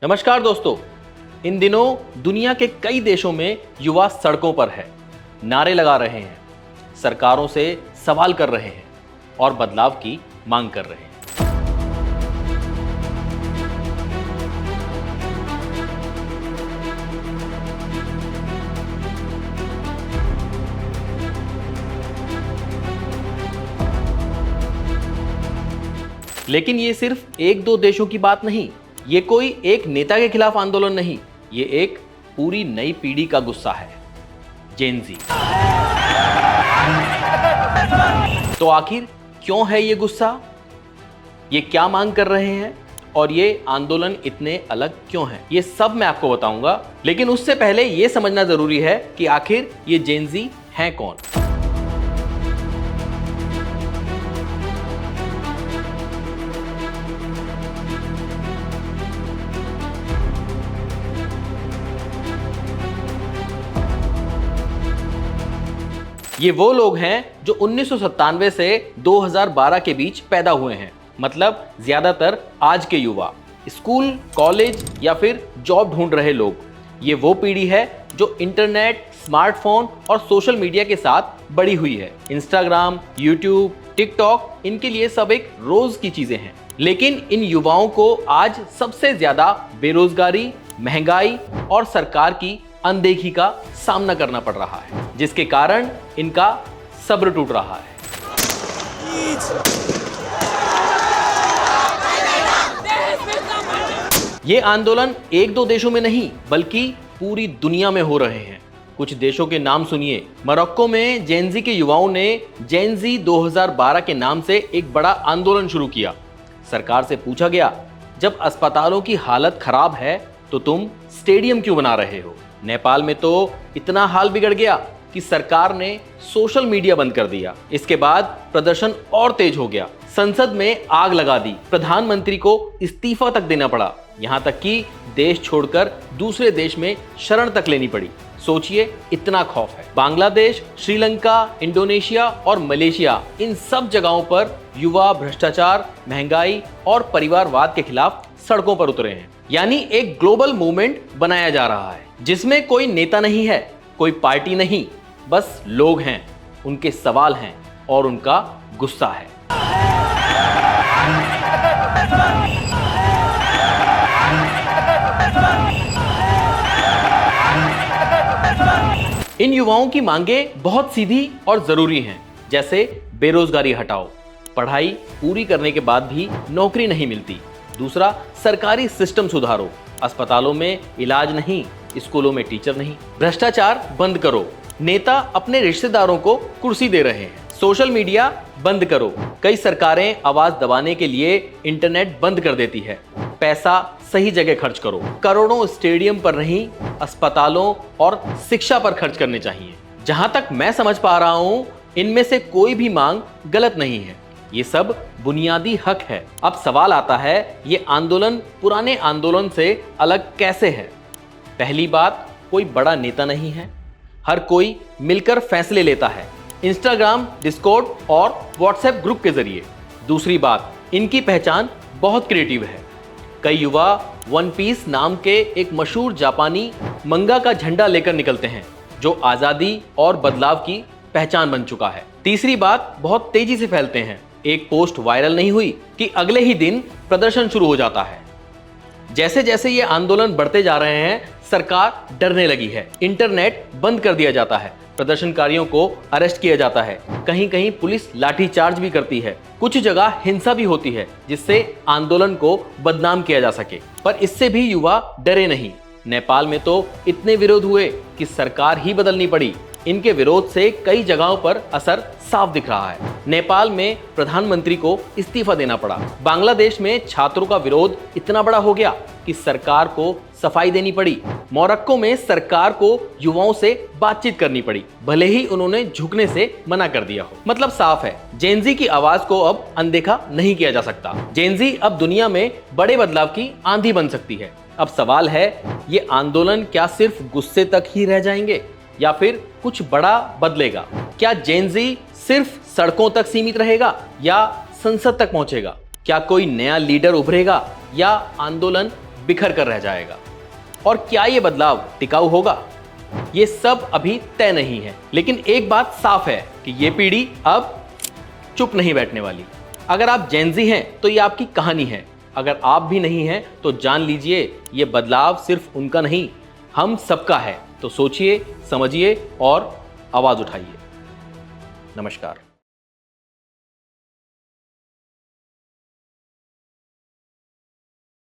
नमस्कार दोस्तों। इन दिनों दुनिया के कई देशों में युवा सड़कों पर है, नारे लगा रहे हैं, सरकारों से सवाल कर रहे हैं और बदलाव की मांग कर रहे हैं। लेकिन ये सिर्फ एक दो देशों की बात नहीं, ये कोई एक नेता के खिलाफ आंदोलन नहीं, ये एक पूरी नई पीढ़ी का गुस्सा है, जेन ज़ी। तो आखिर क्यों है ये गुस्सा, ये क्या मांग कर रहे हैं और ये आंदोलन इतने अलग क्यों हैं, ये सब मैं आपको बताऊंगा। लेकिन उससे पहले ये समझना जरूरी है कि आखिर ये जेन ज़ी हैं कौन। ये वो लोग हैं जो 1997 से 2012 के बीच पैदा हुए हैं, मतलब ज्यादातर आज के युवा, स्कूल, कॉलेज या फिर जॉब ढूंढ रहे लोग। ये वो पीढ़ी है जो इंटरनेट, स्मार्टफोन और सोशल मीडिया के साथ बड़ी हुई है। इंस्टाग्राम, यूट्यूब, टिकटॉक, इनके लिए सब एक रोज की चीजें हैं। लेकिन इन युवाओं को आज सबसे ज्यादा बेरोजगारी, महंगाई और सरकार की अनदेखी का सामना करना पड़ रहा है, जिसके कारण इनका सब्र टूट रहा है। ये आंदोलन एक दो देशों में नहीं बल्कि पूरी दुनिया में हो रहे हैं। कुछ देशों के नाम सुनिए। मोरक्को में जेन ज़ी के युवाओं ने जेन ज़ी 2012 के नाम से एक बड़ा आंदोलन शुरू किया। सरकार से पूछा गया, जब अस्पतालों की हालत खराब है तो तुम स्टेडियम क्यों बना रहे हो। नेपाल में तो इतना हाल बिगड़ गया कि सरकार ने सोशल मीडिया बंद कर दिया। इसके बाद प्रदर्शन और तेज हो गया, संसद में आग लगा दी, प्रधानमंत्री को इस्तीफा तक देना पड़ा, यहां तक कि देश छोड़कर दूसरे देश में शरण तक लेनी पड़ी। सोचिए, इतना खौफ है। बांग्लादेश, श्रीलंका, इंडोनेशिया और मलेशिया, इन सब जगहों पर युवा भ्रष्टाचार, महंगाई और परिवारवाद के खिलाफ सड़कों पर उतरे हैं। यानी एक ग्लोबल मूवमेंट बनाया जा रहा है जिसमें कोई नेता नहीं है, कोई पार्टी नहीं, बस लोग हैं, उनके सवाल हैं और उनका गुस्सा है। इन युवाओं की मांगें बहुत सीधी और जरूरी हैं, जैसे बेरोजगारी हटाओ, पढ़ाई पूरी करने के बाद भी नौकरी नहीं मिलती। दूसरा, सरकारी सिस्टम सुधारो, अस्पतालों में इलाज नहीं, स्कूलों में टीचर नहीं। भ्रष्टाचार बंद करो, नेता अपने रिश्तेदारों को कुर्सी दे रहे हैं। सोशल मीडिया बंद करो, कई सरकारें आवाज दबाने के लिए इंटरनेट बंद कर देती है। पैसा सही जगह खर्च करो, करोड़ों स्टेडियम पर नहीं, अस्पतालों और शिक्षा पर खर्च करने चाहिए। जहां तक मैं समझ पा रहा हूं, इनमें से कोई भी मांग गलत नहीं है, ये सब बुनियादी हक है। अब सवाल आता है, ये आंदोलन पुराने आंदोलन से अलग कैसे है। पहली बात, कोई बड़ा नेता नहीं है, हर कोई मिलकर फैसले लेता है, इंस्टाग्राम, डिस्कॉर्ड और व्हाट्सएप ग्रुप के जरिए। दूसरी बात, इनकी पहचान बहुत क्रिएटिव है। कई युवा वन पीस नाम के एक मशहूर जापानी मंगा का झंडा लेकर निकलते हैं, जो आजादी और बदलाव की पहचान बन चुका है। तीसरी बात, बहुत तेजी से फैलते हैं। एक पोस्ट वायरल नहीं हुई कि अगले ही दिन प्रदर्शन शुरू हो जाता है। जैसे जैसे ये आंदोलन बढ़ते जा रहे हैं, सरकार डरने लगी है, इंटरनेट बंद कर दिया जाता है, प्रदर्शनकारियों को अरेस्ट किया जाता है, कहीं कहीं पुलिस लाठीचार्ज भी करती है, कुछ जगह हिंसा भी होती है जिससे आंदोलन को बदनाम किया जा सके। पर इससे भी युवा डरे नहीं। नेपाल में तो इतने विरोध हुए कि सरकार ही बदलनी पड़ी। इनके विरोध से कई जगहों पर असर साफ दिख रहा है। नेपाल में प्रधानमंत्री को इस्तीफा देना पड़ा। बांग्लादेश में छात्रों का विरोध इतना बड़ा हो गया कि सरकार को सफाई देनी पड़ी। मोरक्को में सरकार को युवाओं से बातचीत करनी पड़ी, भले ही उन्होंने झुकने से मना कर दिया हो। मतलब साफ है, जेन ज़ी की आवाज को अब अनदेखा नहीं किया जा सकता। जेन ज़ी अब दुनिया में बड़े बदलाव की आंधी बन सकती है। अब सवाल है, ये आंदोलन क्या सिर्फ गुस्से तक ही रह जाएंगे या फिर कुछ बड़ा बदलेगा। क्या जेन ज़ी सिर्फ सड़कों तक सीमित रहेगा या संसद तक पहुंचेगा? क्या कोई नया लीडर उभरेगा या आंदोलन बिखर कर रह जाएगा। और क्या ये बदलाव टिकाऊ होगा? ये सब अभी तय नहीं है, लेकिन एक बात साफ है कि ये पीढ़ी अब चुप नहीं बैठने वाली। अगर आप जेनजी हैं तो ये आपकी कहानी है, अगर आप भी नहीं हैं तो जान लीजिए ये बदलाव सिर्फ उनका नहीं, हम सबका है। तो सोचिए, समझिए और आवाज उठाइए। नमस्कार।